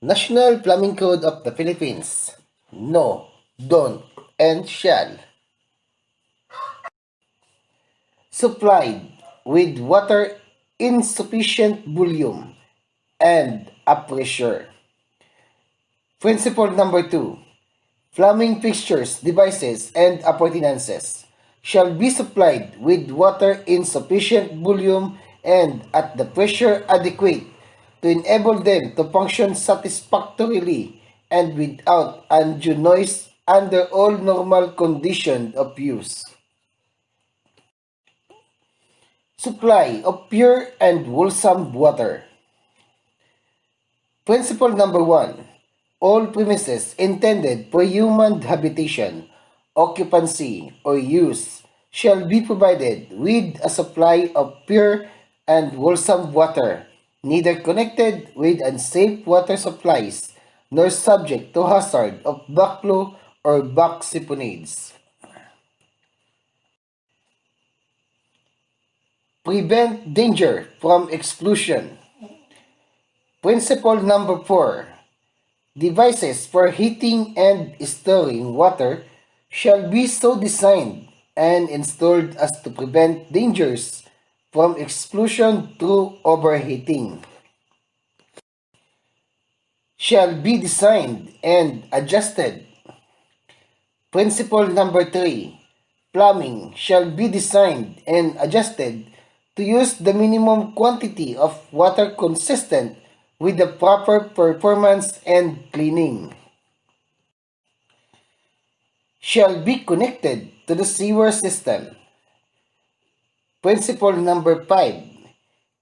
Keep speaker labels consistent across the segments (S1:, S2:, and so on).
S1: National Plumbing Code of the Philippines. No, don't, and shall. Supplied with water in sufficient volume and a pressure. Principle number 2. Plumbing fixtures, devices, and appurtenances shall be supplied with water in sufficient volume and at the pressure adequate to enable them to function satisfactorily and without undue noise under all normal conditions of use. Supply of pure and wholesome water. Principle number 1. All premises intended for human habitation, occupancy, or use shall be provided with a supply of pure and wholesome water, neither connected with unsafe water supplies nor subject to hazard of backflow or back siphonage. Prevent danger from exclusion. Principle number 4. Devices for heating and storing water shall be so designed and installed as to prevent dangers from exclusion through overheating. Shall be designed and adjusted. Principle number 3. Plumbing shall be designed and adjusted to use the minimum quantity of water consistent with the proper performance and cleaning. Shall be connected to the sewer system. Principle number 5.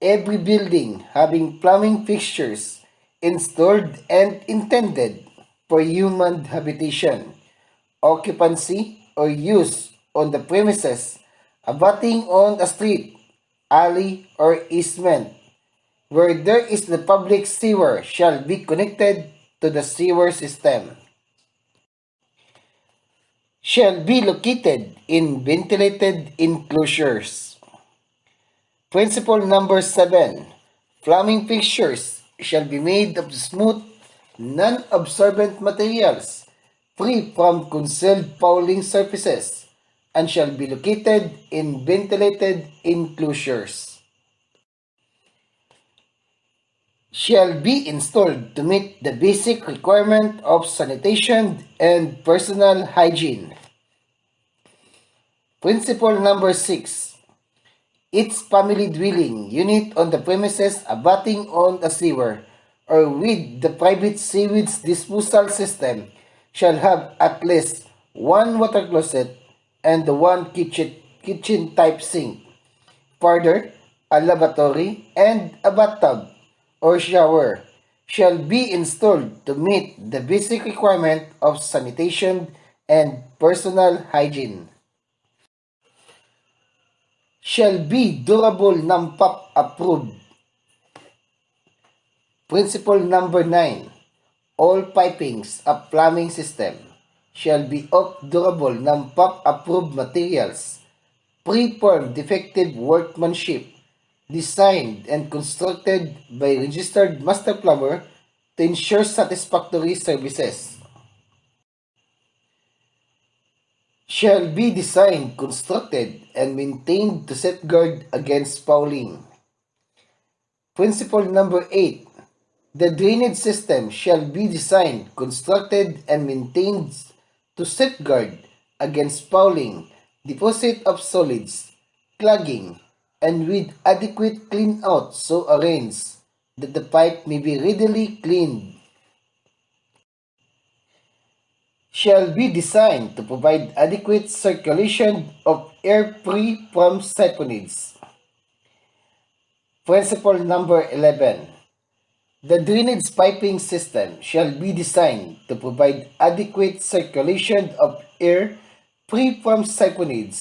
S1: Every building having plumbing fixtures installed and intended for human habitation, occupancy, or use on the premises abutting on a street, alley, or easement where there is the public sewer shall be connected to the sewer system. Shall be located in ventilated enclosures. Principle number 7. Plumbing fixtures shall be made of smooth, non-absorbent materials, free from concealed fouling surfaces, and shall be located in ventilated enclosures. Shall be installed to meet the basic requirement of sanitation and personal hygiene. Principle number 6. Each family dwelling unit on the premises abutting on a sewer or with the private seaweeds disposal system shall have at least one water closet and one kitchen type sink. Further, a lavatory and a bathtub or shower shall be installed to meet the basic requirement of sanitation and personal hygiene. Shall be durable NAMPAP approved. Principle number 9. All pipings of plumbing system shall be of durable NAMPAP approved materials, pre-formed defective workmanship, designed and constructed by registered master plumber to ensure satisfactory services. Shall be designed, constructed, and maintained to safeguard against fouling. Principle number 8. The drainage system shall be designed, constructed, and maintained to safeguard against fouling, deposit of solids, clogging, and with adequate clean-out so arranged that the pipe may be readily cleaned. Shall be designed to provide adequate circulation of air free from siphonage. Principle number 11. The drainage piping system shall be designed to provide adequate circulation of air free from siphonage,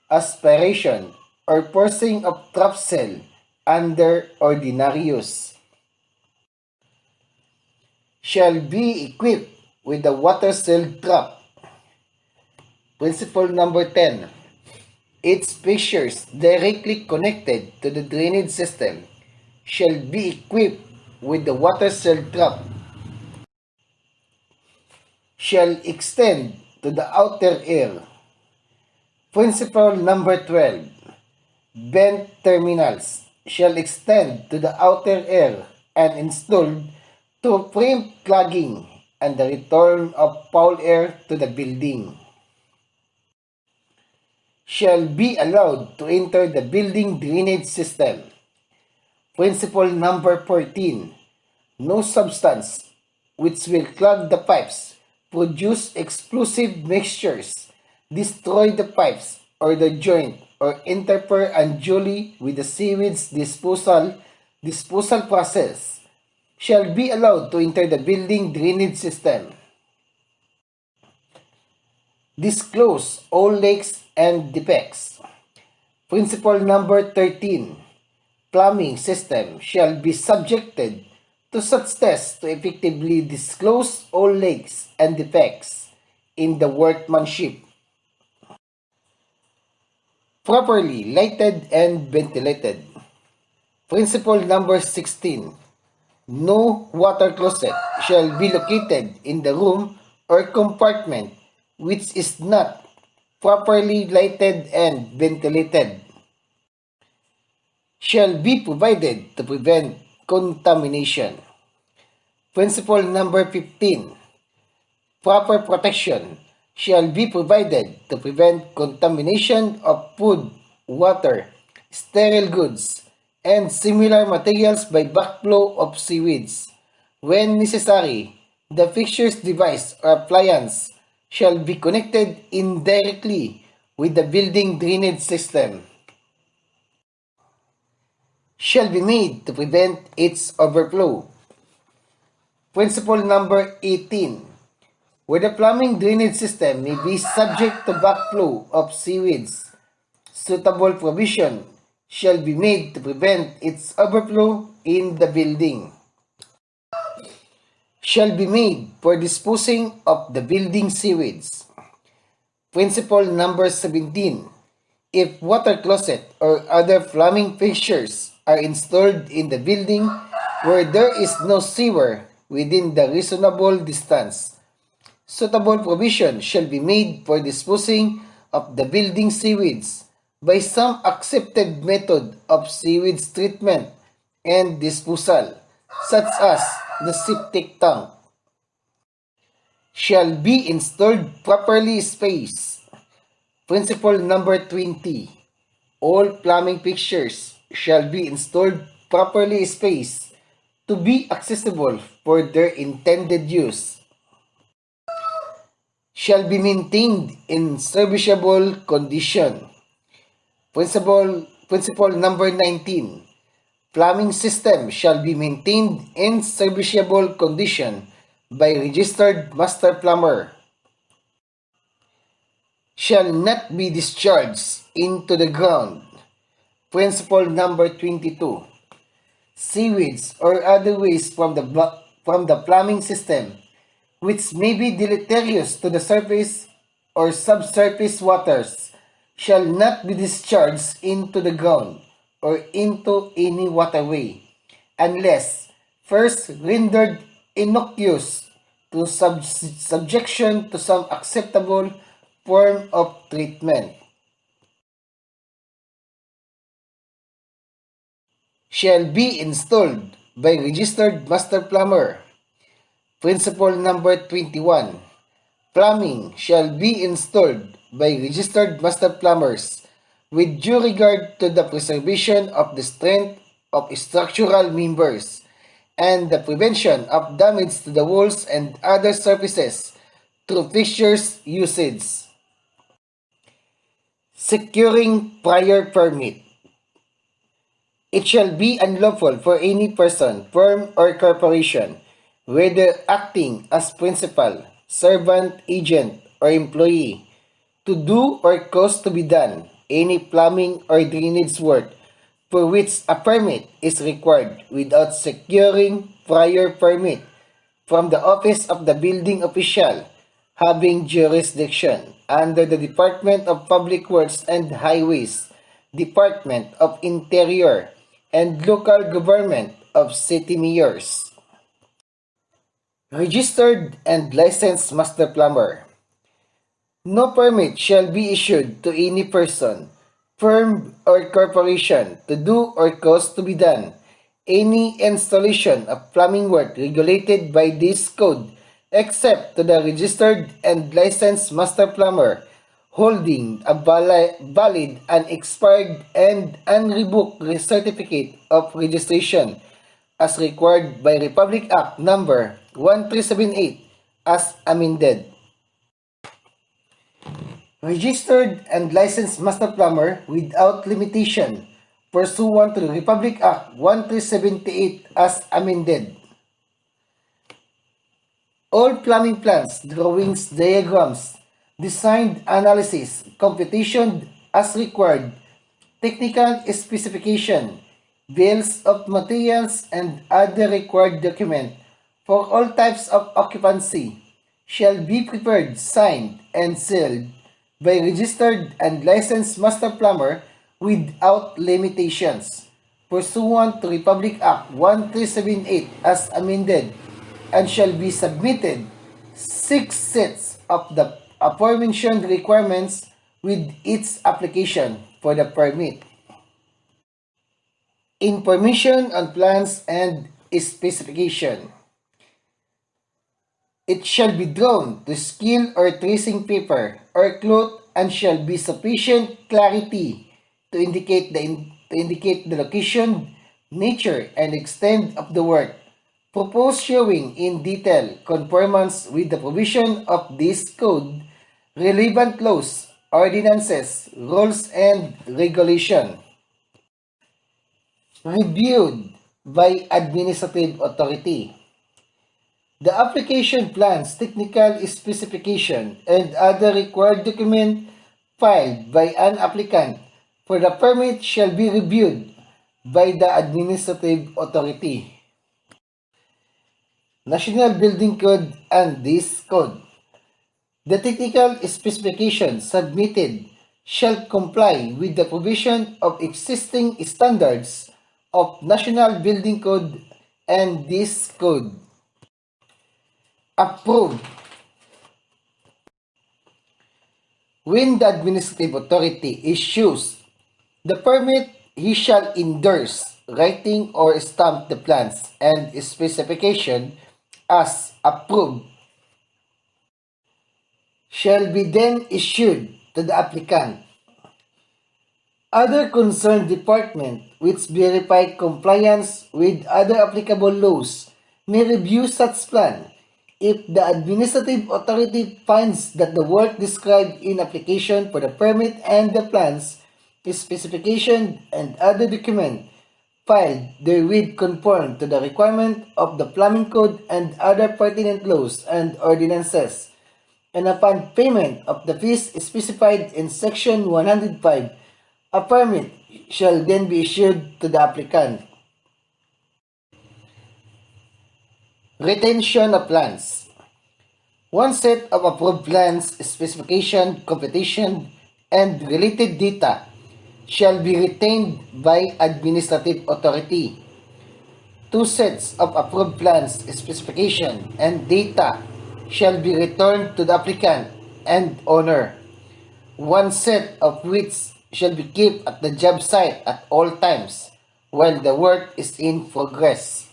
S1: aspiration, or forcing of trap cell under ordinary use. Shall be equipped with a water-sealed trap. Principle number 10. Its fixtures directly connected to the drainage system shall be equipped with the water-sealed trap shall extend to the outer air. Principle number 12. Vent terminals shall extend to the outer air and installed to preempt clogging and the return of foul air to the building. Shall be allowed to enter the building drainage system. Principle number 14. No substance which will clog the pipes, produce explosive mixtures, destroy the pipes or the joint, or interfere unduly with the seaweeds disposal process shall be allowed to enter the building drainage system. Disclose all leaks and defects. Principle number 13. Plumbing system shall be subjected to such tests to effectively disclose all leaks and defects in the workmanship. Properly lighted and ventilated. Principle number 16. No water closet shall be located in the room or compartment which is not properly lighted and ventilated. Shall be provided to prevent contamination. Principle number 15. Proper protection shall be provided to prevent contamination of food, water, sterile goods, and similar materials by backflow of seaweeds. When necessary, the fixtures, device, or appliance shall be connected indirectly with the building drainage system. Shall be made to prevent its overflow. Principle number 18. Where the plumbing drainage system may be subject to backflow of seaweeds, suitable provision shall be made to prevent its overflow in the building. Shall be made for disposing of the building seaweeds. Principle number 17. If water closet or other plumbing fixtures are installed in the building where there is no sewer within the reasonable distance, suitable provision shall be made for disposing of the building seaweeds by some accepted method of seaweeds treatment and disposal, such as the septic tank. Shall be installed properly spaced. Principle number 20. All plumbing fixtures shall be installed properly spaced to be accessible for their intended use. Shall be maintained in serviceable condition. Principle number 19. Plumbing system shall be maintained in serviceable condition by registered master plumber. Shall not be discharged into the ground. Principle number 22. Seaweeds or other waste from the plumbing system which may be deleterious to the surface or subsurface waters shall not be discharged into the ground or into any waterway unless first rendered innocuous to subjection to some acceptable form of treatment. Shall be installed by registered master plumber. Principle number 21. Plumbing shall be installed by registered master plumbers with due regard to the preservation of the strength of structural members and the prevention of damage to the walls and other surfaces through fixtures usage. Securing prior permit. It shall be unlawful for any person, firm, or corporation, whether acting as principal, servant, agent, or employee, to do or cause to be done any plumbing or drainage work for which a permit is required without securing prior permit from the office of the building official having jurisdiction under the Department of Public Works and Highways, Department of Interior, and local government of city mayors. Registered and licensed master plumber. No permit shall be issued to any person, firm or corporation to do or cause to be done any installation of plumbing work regulated by this code except to the registered and licensed master plumber holding a valid, unexpired, and unrevoked certificate of registration as required by Republic Act Number 1378 as amended. Registered and licensed master plumber without limitation pursuant to the Republic Act 1378 as amended. All plumbing plans, drawings, diagrams, designed analysis, computation as required, technical specification, bills of materials, and other required document for all types of occupancy shall be prepared, signed, and sealed by registered and licensed master plumber without limitations, pursuant to Republic Act 1378 as amended, and shall be submitted 6 sets of the aforementioned requirements with its application for the permit. Information on plans and specification. It shall be drawn to scale or tracing paper or cloth and shall be sufficient clarity to indicate the location, nature, and extent of the work proposed, showing in detail conformance with the provision of this code, relevant laws, ordinances, rules, and regulation. Reviewed by administrative authority. The application plans, technical specification, and other required document filed by an applicant for the permit shall be reviewed by the administrative authority. National Building Code and this code. The technical specifications submitted shall comply with the provision of existing standards of National Building Code and this code. Approved. When the administrative authority issues the permit, he shall endorse, writing or stamp the plans and specification as approved. Shall be then issued to the applicant. Other concerned department which verify compliance with other applicable laws may review such plan. If the administrative authority finds that the work described in application for the permit and the plans, specification, and other document filed therewith conform to the requirement of the plumbing code and other pertinent laws and ordinances, and upon payment of the fees specified in Section 105, a permit shall then be issued to the applicant. Retention of plans. One set of approved plans, specification, computation, and related data shall be retained by administrative authority. 2 sets of approved plans, specification, and data shall be returned to the applicant and owner. 1 set of which shall be kept at the job site at all times while the work is in progress.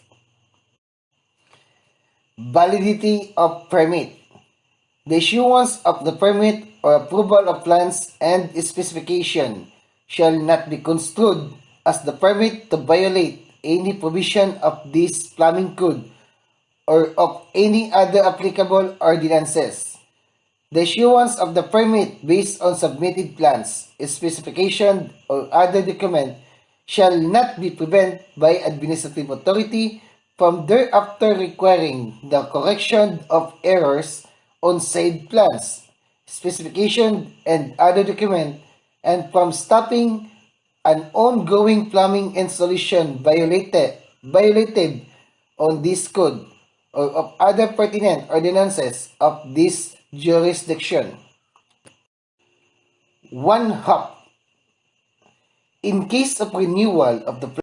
S1: Validity of Primate. The issuance of the permit or approval of plans and specification shall not be construed as the permit to violate any provision of this plumbing code or of any other applicable ordinances. The issuance of the permit based on submitted plans, specification, or other document shall not be prevented by administrative authority from thereafter requiring the correction of errors on said plans, specification, and other document, and from stopping an ongoing plumbing installation violated on this code or of other pertinent ordinances of this jurisdiction. 1 hop. In case of renewal of the